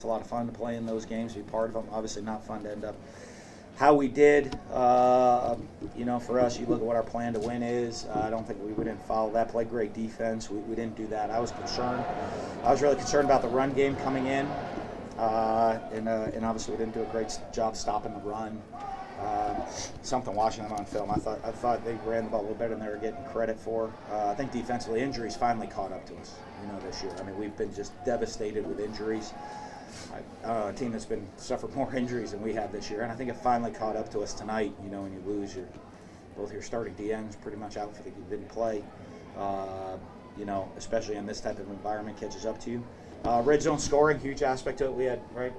a lot of fun to play in those games, be part of them. Obviously not fun to end up how we did. For us, you look at what our plan to win is. I don't think we didn't follow that. Play great defense. We didn't do that. I was concerned. I was really concerned about the run game coming in. And obviously we didn't do a great job stopping the run. Something watching them on film, I thought they ran the ball a little better than they were getting credit for. I think defensively, injuries finally caught up to us, this year. I mean, we've been just devastated with injuries. A team that's been suffered more injuries than we have this year, and I think it finally caught up to us tonight. When you lose both your starting DNs pretty much out for the didn't play. Especially in this type of environment, catches up to you. Red zone scoring, huge aspect to it.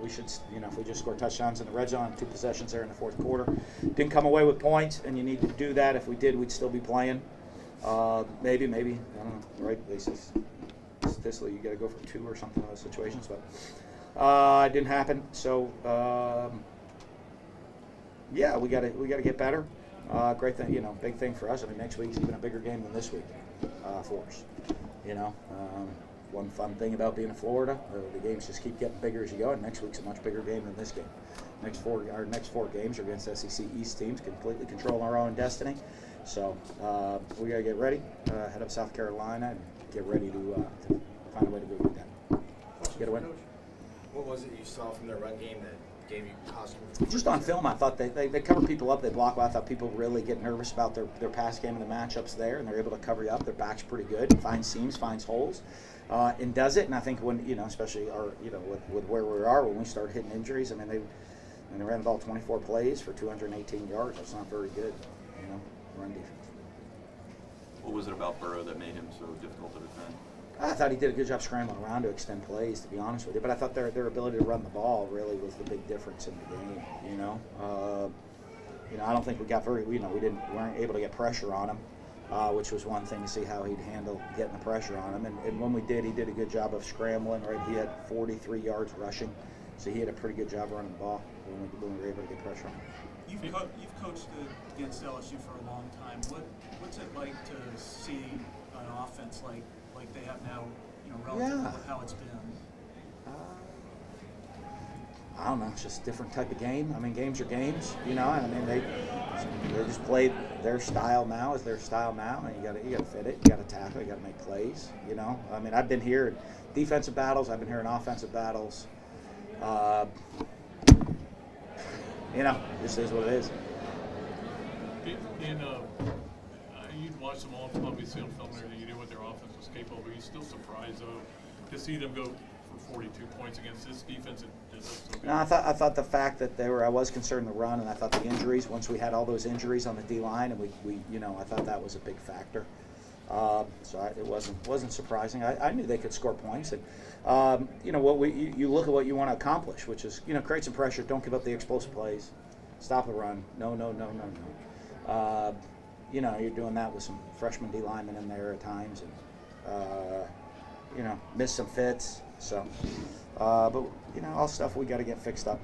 We should, if we just score touchdowns in the red zone, 2 possessions there in the fourth quarter. Didn't come away with points, and you need to do that. If we did, we'd still be playing. Maybe, I don't know, right? Statistically, you got to go for 2 or something in those situations, but it didn't happen. So, we got to get better. Great thing, big thing for us. I mean, next week's even a bigger game than this week for us. One fun thing about being in Florida, the games just keep getting bigger as you go, and next week's a much bigger game than this game. Our next four games are against SEC East teams, completely controlling our own destiny. So we got to get ready, head up South Carolina, and get ready to find a way to go with that. Get a win. What was it you saw from their run game that gave you positive? Just on film, I thought they cover people up, they block well. I thought people really get nervous about their pass game and the matchups there, and they're able to cover you up. Their back's pretty good, finds seams, finds holes. And does it, and I think when especially with where we are when we start hitting injuries, I mean they ran the ball 24 plays for 218 yards. That's not very good, run defense. What was it about Burrow that made him so difficult to defend? I thought he did a good job scrambling around to extend plays, to be honest with you. But I thought their ability to run the ball really was the big difference in the game. I don't think we got we weren't able to get pressure on him. Which was one thing to see how he'd handle getting the pressure on him. And when we did, he did a good job of scrambling, right? He had 43 yards rushing, so he had a pretty good job running the ball when we were able to get pressure on him. You've coached against LSU for a long time. What's it like to see an offense like they have now, relative to how it's been? I don't know. It's just a different type of game. I mean, games are games, I mean, they just play their style now is their style now, and you got to fit it. You got to tackle. You got to make plays. I mean, I've been here in defensive battles. I've been here in offensive battles. This is what it is. You'd watch them all, obviously on film there, you knew what their offense was capable of. Are you still surprised though to see them go for 42 points against this defense? No, I thought the fact that I was concerned the run, and I thought the injuries, once we had all those injuries on the D line, and we I thought that was a big factor. It wasn't surprising. I knew they could score points, and you look at what you want to accomplish, which is create some pressure, don't give up the explosive plays, stop the run. No. You're doing that with some freshman D linemen in there at times, and miss some fits. So, but all stuff we got to get fixed up.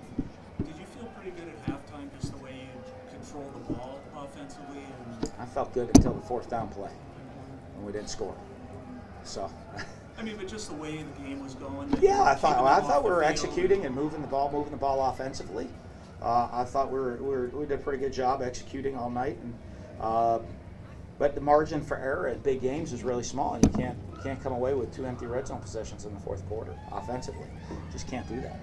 Did you feel pretty good at halftime, just the way you controlled the ball offensively? I felt good until the fourth down play, and we didn't score. So. I mean, but just the way the game was going. Yeah, I thought we were executing and moving the ball offensively. I thought we did a pretty good job executing all night, and but the margin for error at big games is really small, and you can't come away with 2 empty red zone possessions in the fourth quarter offensively. Just can't do that.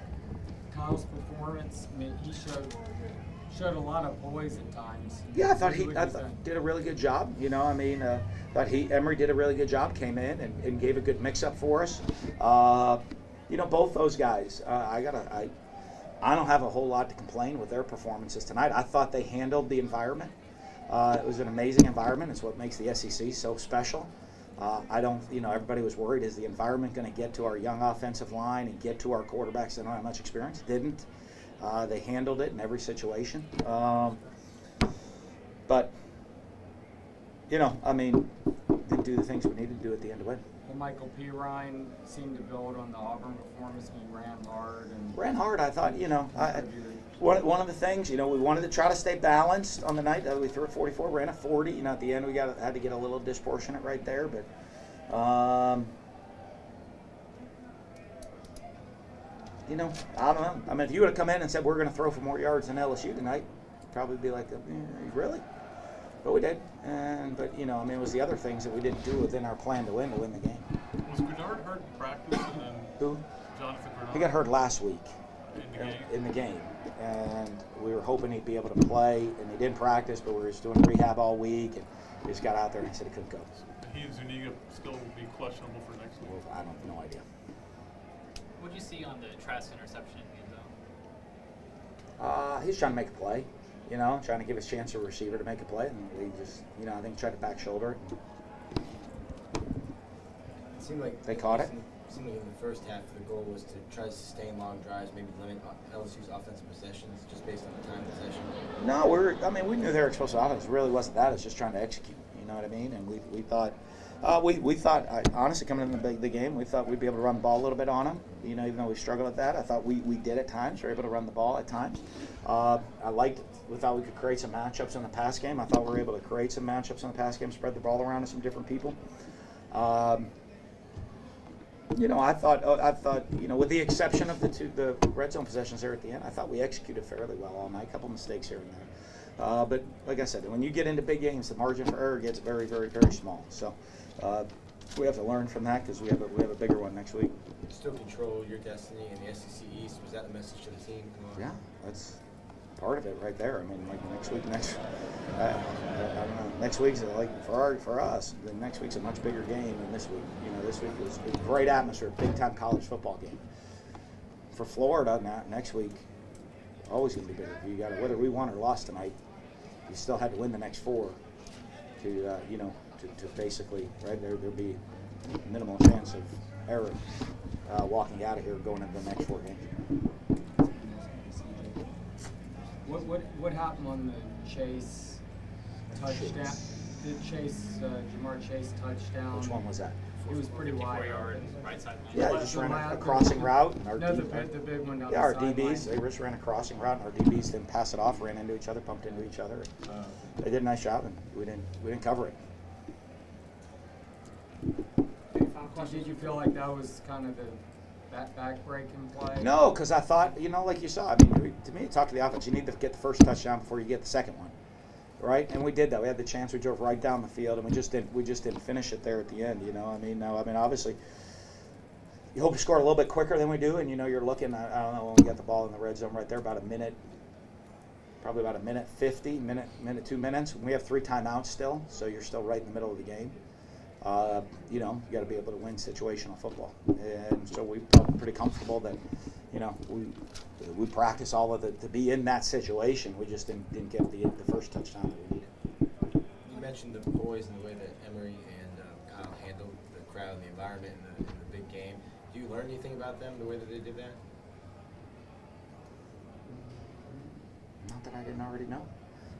Kyle's performance, I mean, he showed a lot of poise at times. Yeah, I thought he did a really good job. Thought Emery did a really good job. Came in and gave a good mix-up for us. Both those guys. I don't have a whole lot to complain with their performances tonight. I thought they handled the environment. It was an amazing environment. It's what makes the SEC so special. Everybody was worried, is the environment going to get to our young offensive line and get to our quarterbacks that don't have much experience? Didn't. They handled it in every situation. But, didn't do the things we needed to do at the end to win. Well, Michael P. Ryan seemed to build on the Auburn performance. He ran hard. Ran hard, I thought, one of the things, we wanted to try to stay balanced on the night. We threw a 44, ran a 40. At the end we had to get a little disproportionate right there. But, you know, I don't know. I mean, if you would have come in and said we're going to throw for more yards than LSU tonight, probably be like, really? But we did. But, you know, I mean, it was the other things that we didn't do within our plan to win the game. Was Grenard hurt in practice? And then Who? Jonathan Grenard? He got hurt last week in the game. in the game. And we were hoping he'd be able to play, and he didn't practice, but we were just doing rehab all week, and he just got out there and he said he couldn't go. He and Zuniga still will be questionable for next week. Well, I don't have no idea. What did you see on the Trask interception in the end zone? He's trying to make a play, you know, trying to give his chance to a receiver to make a play, and he just, you know, I think he tried to back shoulder it. It seemed like They caught it? It seemed like in the first half, the goal was to try to sustain long drives, maybe limit LSU's offensive possessions, just based on the time possession. No, we knew their explosive offense really wasn't that. It's just trying to execute. You know what I mean? And we thought, honestly, coming into the game, we thought we'd be able to run the ball a little bit on them. You know, even though we struggled at that, I thought we did at times. We were able to run the ball at times. We thought we could create some matchups in the pass game. I thought we were able to create some matchups in the pass game, spread the ball around to some different people. You know, I thought, you know, with the exception of the red zone possessions there at the end, I thought we executed fairly well all night. A couple mistakes here and there. But like I said, when you get into big games, the margin for error gets very, very, very small. So we have to learn from that because we have a bigger one next week. Still control your destiny in the SEC East. Was that the message to the team? Yeah, that's part of it right there. I mean, like next week, I don't know. Next week's like for us. The next week's a much bigger game than this week. You know, this week was a great atmosphere, big time college football game. For Florida, next week, always gonna be bigger. You got whether we won or lost tonight, you still had to win the next 4 to you know to basically right there'll be minimal chance of error walking out of here going into the next 4 games. What happened on the Chase touchdown? The Jamar Chase touchdown. Which one was that? It was pretty 54 wide. yard right side line. Yeah, they just ran a crossing route. And our No, the big one down yeah, the our sideline. DBs, they just ran a crossing route, and our DBs didn't pass it off, ran into each other, bumped into each other. They did a nice job, and we didn't cover it. Did you feel like that was kind of that back-breaking play? No, because I thought, you know, like you saw, I mean, to me, talk to the offense. You need to get the first touchdown before you get the second one, right? And we did that. We had the chance. We drove right down the field, and we just didn't finish it there at the end. You know, I mean, obviously, you hope to score a little bit quicker than we do, and you know, you're looking. I don't know when we got the ball in the red zone right there, about a minute, probably about a minute 50, minute 2 minutes. We have 3 timeouts still, so you're still right in the middle of the game. You know, you got to be able to win situational football, and so we felt pretty comfortable that, you know, we practice all of it to be in that situation. We just didn't get the first touchdown that we needed. You mentioned the boys and the way that Emery and Kyle handled the crowd and the environment in the big game. Do you learn anything about them, the way that they did that? Not that I didn't already know.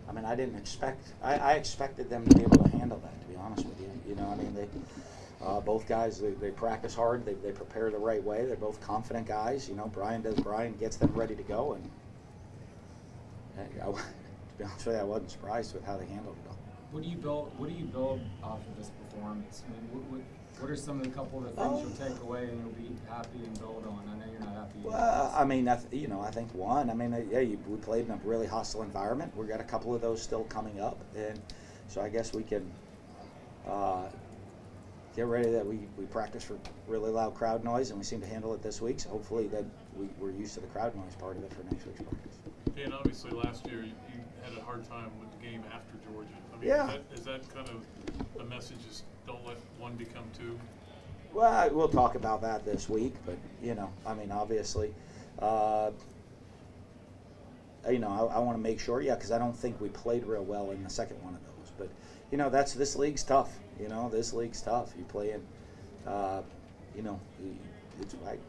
I mean, I didn't expect. I expected them to be able to handle that. To be honest with you, you know, I mean, they both guys they practice hard. They prepare the right way. They're both confident guys. You know, Brian gets them ready to go. And to be honest with you, I wasn't surprised with how they handled it all. What do you build off of this performance? I mean, what are some of the couple of the things you'll take away and you'll be happy and build on? I know you're not happy. Well, I mean, you know, I think one. I mean, we played in a really hostile environment. We got a couple of those still coming up, and so I guess we can get ready that we practice for really loud crowd noise, and we seem to handle it this week. So hopefully that we're used to the crowd noise part of it for next week's practice. Dan, obviously last year you had a hard time with the game after Georgia. I mean, Yeah. is that kind of the message? Is don't let one become 2? Well, we'll talk about that this week, but you know, I mean, obviously, you know, I want to make sure, because I don't think we played real well in the second one of those. But you know, this league's tough. You know, this league's tough. You play in, you know, it's like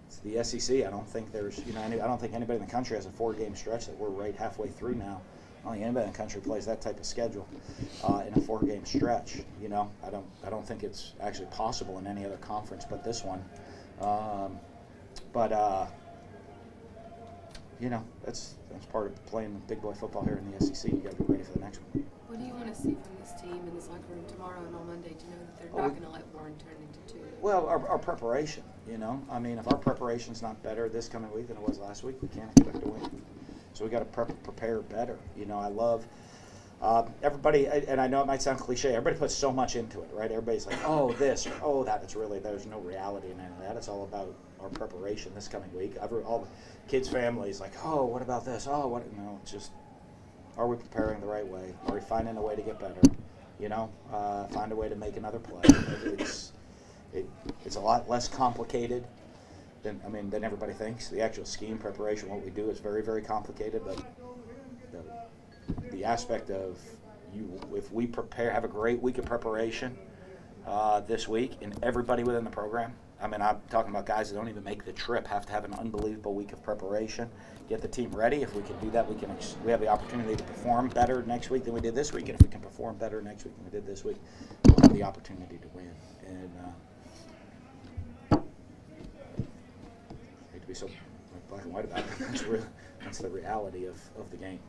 it's the SEC. I don't think there's, you know, I don't think anybody in the country has a 4-game stretch that we're right halfway through now. I don't think anybody in the country plays that type of schedule in a 4-game stretch. You know, I don't think it's actually possible in any other conference but this one. that's part of playing big boy football here in the SEC. You got to be ready for the next one. What do you want to see from this team in this locker room tomorrow and on Monday to know that they're not going to let one turn into two? Well, our preparation, I mean, if our preparation's not better this coming week than it was last week, we can't expect to win. So we got to prepare better. I love everybody, and I know it might sound cliche, everybody puts so much into it, right? Everybody's like, oh, this, or oh, that. It's really, there's no reality in any of that. It's all about our preparation this coming week. All the kids' families like, oh, what about this? Oh, what? No, it's just, are we preparing the right way? Are we finding a way to get better? Find a way to make another play. It's a lot less complicated than everybody thinks. The actual scheme preparation, what we do, is very, very complicated. But the aspect of if we have a great week of preparation this week, and everybody within the program. I'm talking about guys that don't even make the trip have to have an unbelievable week of preparation, get the team ready. If we can do that, we have the opportunity to perform better next week than we did this week. And if we can perform better next week than we did this week, we'll have the opportunity to win. And I hate to be so black and white about it. That's the reality of the game.